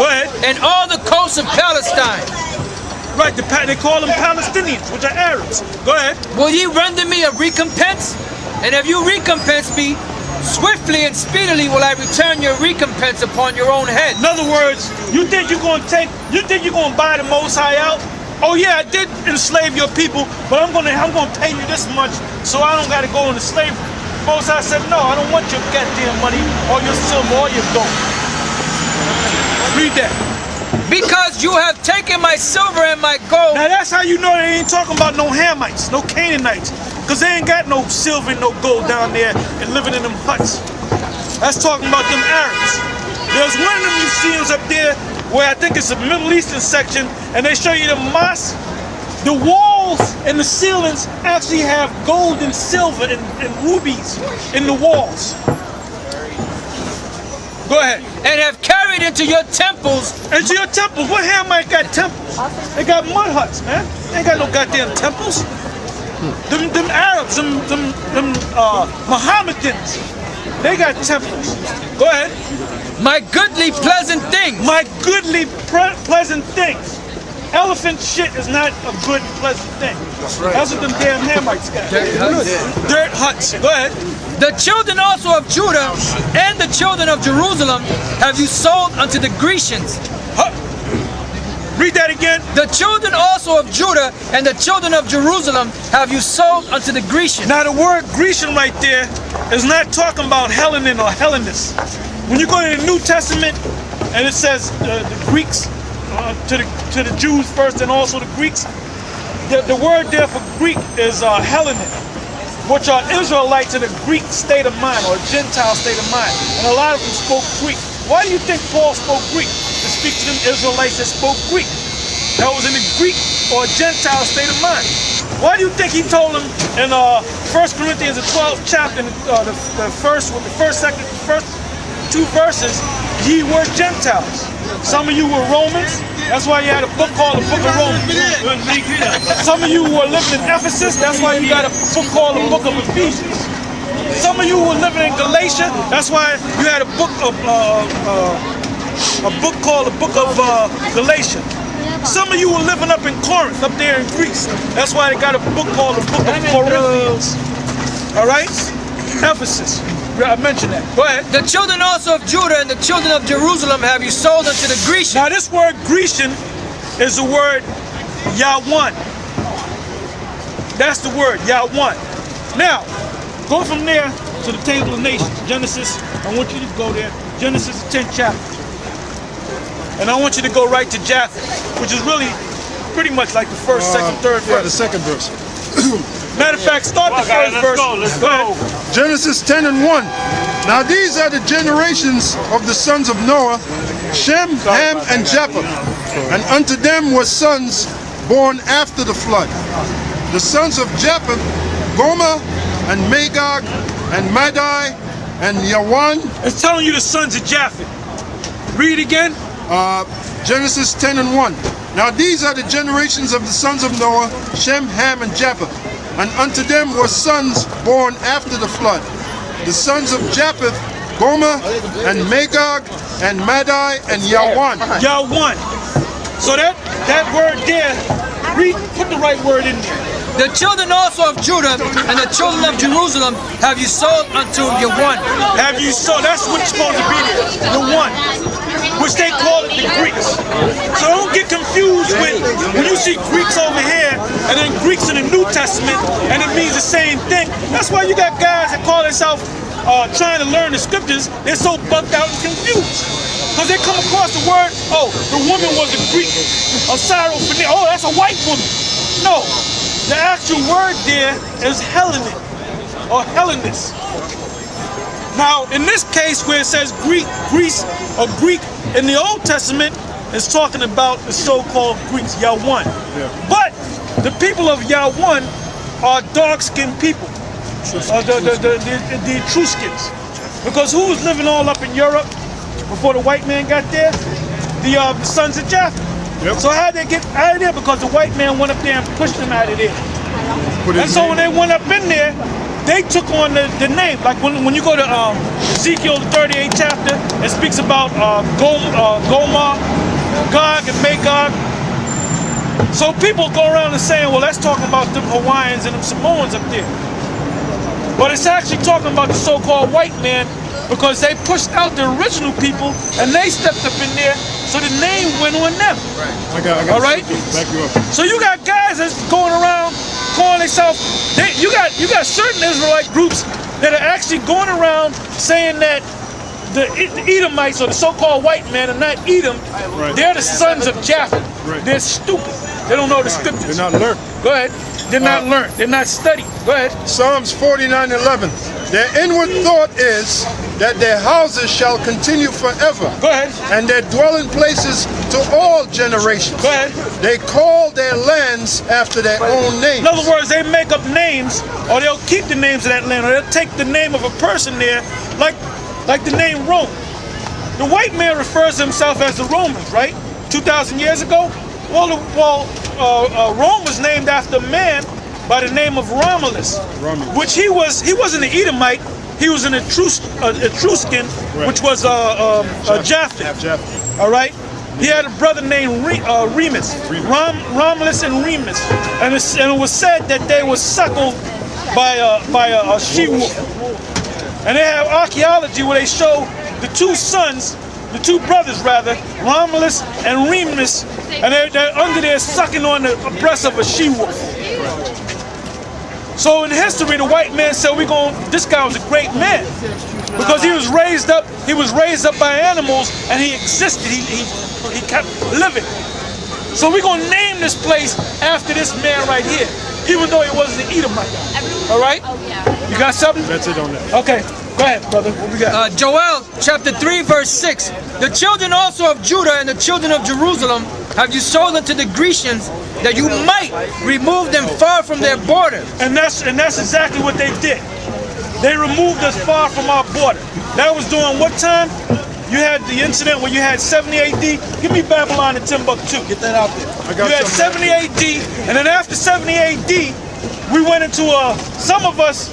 Go ahead. and all the coasts of Palestine. Right, they call them Palestinians, which are Arabs. Go ahead. Will ye render me a recompense? And if you recompense me, swiftly and speedily will I return your recompense upon your own head. In other words, you think you're going to buy the Most High out? Oh yeah, I did enslave your people, but I'm gonna pay you this much, so I don't gotta go into slavery. Most High said, no, I don't want your goddamn money, or your silver, or your gold. Read that. Because you have taken my silver and my gold. Now that's how you know they ain't talking about no Hamites, no Canaanites, because they ain't got no silver and no gold down there and living in them huts. That's talking about them Arabs. There's one of them museums up there where I think it's a Middle Eastern section, and they show you the mosque. The walls and the ceilings actually have gold and silver and rubies in the walls. Go ahead. And have carried into your temples. Into your temples? What Hamite got temples? They got mud huts, man. They ain't got no goddamn temples. Them Arabs, them Mohammedans, they got temples. Go ahead. My goodly pleasant things. My goodly pleasant things. Elephant shit is not a good pleasant thing. That's right. That's what them damn Hamites got. Dirt huts. Go ahead. The children also of Judah and the children of Jerusalem have you sold unto the Grecians. Read that again. The children also of Judah and the children of Jerusalem have you sold unto the Grecians. Now the word Grecian right there is not talking about Hellenin or Hellenists. When you go to the New Testament and it says the Greeks to the Jews first and also the Greeks, the word there for Greek is Hellenic, which are Israelites in a Greek state of mind or a Gentile state of mind. And a lot of them spoke Greek. Why do you think Paul spoke Greek? To speak to them Israelites that spoke Greek. That was in a Greek or a Gentile state of mind. Why do you think he told them in 1 Corinthians, the 12th chapter, the first two verses, ye were Gentiles. Some of you were Romans. That's why you had a book called the Book of Romans. Some of you were living in Ephesus. That's why you got a book called the Book of Ephesians. Some of you were living in Galatia. That's why you had a book called the Book of Galatia. Some of you were living up in Corinth, up there in Greece. That's why they got a book called the Book of Corinthians. All right? Ephesus. I mentioned that. Go ahead. The children also of Judah and the children of Jerusalem have you sold unto the Grecians. Now this word Grecian is the word Yawan. That's the word, Yawan. Now, go from there to the Table of Nations. Genesis, I want you to go there. Genesis, the 10th chapter. And I want you to go right to Japheth, which is really pretty much like the first, second, third verse. Yeah, the second verse. Matter of fact, start the first verse. Let's go. Genesis 10 and 1. Now these are the generations of the sons of Noah, Shem, Ham, and Japheth. And unto them were sons born after the flood. The sons of Japheth, Gomer, and Magog, and Madai, and Yawan. It's telling you the sons of Japheth. Read again. Genesis 10 and 1. Now these are the generations of the sons of Noah, Shem, Ham, and Japheth. And unto them were sons born after the flood. The sons of Japheth, Gomer, and Magog, and Madai, and Yawan. Yawan. So that word there, put the right word in there. The children also of Judah and the children of Jerusalem have you sold unto Yawan. Have you sold? That's what it's supposed to be there. The one, which they call it the Greeks. So don't get confused with when you see Greeks over here and then Greeks in the New Testament and it means the same thing. That's why you got guys that call themselves trying to learn the scriptures. They're so bugged out and confused. Because they come across the word, oh, the woman was a Greek, a Syrophoenician. Oh, that's a white woman. No. The actual word there is Hellenic or Hellenist. Now, in this case where it says Greece or Greek in the Old Testament, it's talking about the so-called Greeks, Yawan. Yeah. But the people of Yawan are dark-skinned people, the Etruscans. Because who was living all up in Europe before the white man got there? The sons of Japheth. Yep. So how did they get out of there? Because the white man went up there and pushed them out of there. And so when they went up in there, they took on the name. Like when you go to Ezekiel, the 38th chapter, it speaks about Gomer, Gog and Magog. So people go around and saying, well, that's talking about them Hawaiians and them Samoans up there. But it's actually talking about the so-called white man, because they pushed out the original people and they stepped up in there, so the name went on them. I got all right? Back you up. So you got guys that's going around calling themselves, you got certain Israelite groups that are actually going around saying that the Edomites, or the so-called white man, are not Edom. Right. They're the sons of Japheth. Right. They're stupid. They don't know the scriptures. They're not learned. Go ahead. They're not learned. They're not studied. Go ahead. Psalms 49:11. Their inward thought is that their houses shall continue forever. Go ahead. And their dwelling places to all generations. Go ahead. They call their lands after their own names. In other words, they make up names, or they'll keep the names of that land, or they'll take the name of a person there, like the name Rome. The white man refers to himself as the Romans, right? 2,000 years ago. Rome was named after a man by the name of Romulus. Which he wasn't an Edomite. He was an Etruscan, right, which was Japheth. All right. He had a brother named Remus. Romulus and Remus, and it was said that they were suckled by a she-wolf. And they have archaeology where they show the two sons, the two brothers rather, Romulus and Remus, and they're under there sucking on the breast of a she-wolf. So in history, the white man said, this guy was a great man, because he was raised up by animals, and he existed, he kept living. So we're gonna name this place after this man right here, even though he wasn't an Edomite. All right? You got something? That's it on that. Okay, go ahead, brother. What we got? Joel chapter 3 verse 6. The children also of Judah and the children of Jerusalem have you sold unto the Grecians, that you might remove them far from their border. And that's exactly what they did. They removed us far from our border. That was during what time? You had the incident when you had 70 AD. Give me Babylon and Timbuktu. Get that out there. You had 70 AD, and then after 70 AD, we went into some of us,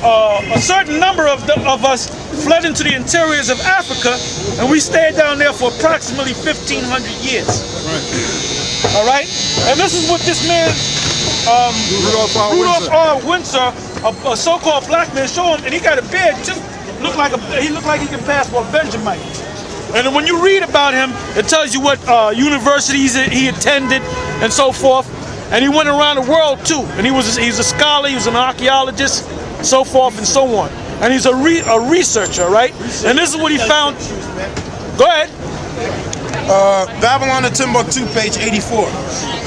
a certain number of us fled into the interiors of Africa, and we stayed down there for approximately 1,500 years. Right. All right? And this is what this man, Rudolph R. Windsor, a so-called black man, show him, and he got a beard too. He looked like he can pass for a Benjamite. And then when you read about him, it tells you what universities he attended and so forth. And he went around the world too. And he's a scholar, he was an archaeologist, so forth and so on. And he's a researcher, right? And this is what he found. Go ahead. Babylon and Timbuktu, page 84.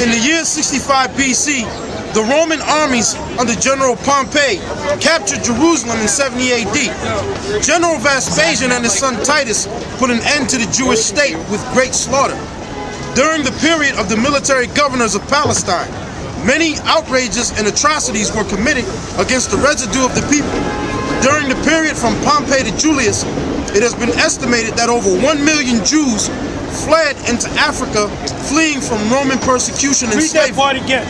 In the year 65 BC, the Roman armies under General Pompey captured Jerusalem in 70 AD. General Vespasian and his son Titus put an end to the Jewish state with great slaughter. During the period of the military governors of Palestine, many outrages and atrocities were committed against the residue of the people. During the period from Pompey to Julius, it has been estimated that over 1 million Jews fled into Africa, fleeing from Roman persecution and slavery. Read that part again.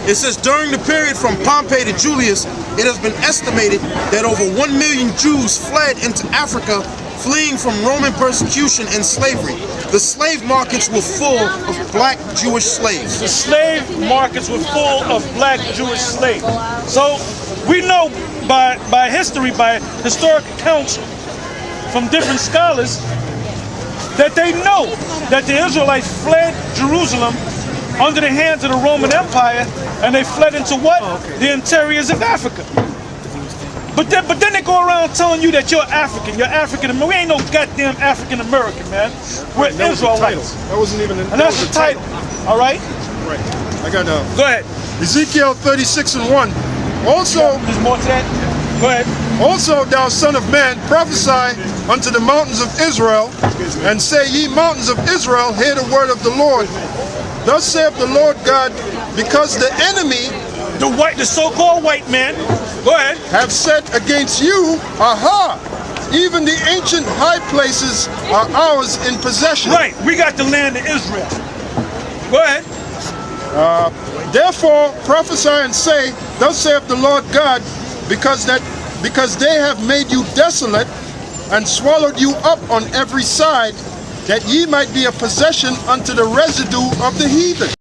It says, during the period from Pompey to Julius, it has been estimated that over 1 million Jews fled into Africa, fleeing from Roman persecution and slavery. The slave markets were full of black Jewish slaves. The slave markets were full of black Jewish slaves. So we know by history, by historic accounts from different scholars, that they know that the Israelites fled Jerusalem under the hands of the Roman Empire, and they fled into what? The interiors of Africa. But then they go around telling you that you're African. You're African American. We ain't no goddamn African American, man. We're Israelites. That wasn't even. And that's the title. All right. Right. I got Go ahead. Ezekiel 36:1. Also, there's more to that. Go ahead. Also, thou son of man, prophesy unto the mountains of Israel, and say, ye mountains of Israel, hear the word of the Lord. Thus saith the Lord God, because the enemy, the so-called white man, go ahead, have said against you, aha, even the ancient high places are ours in possession. Right, we got the land of Israel. Go ahead. Therefore prophesy and say, thus saith the Lord God, because they have made you desolate and swallowed you up on every side, that ye might be a possession unto the residue of the heathen.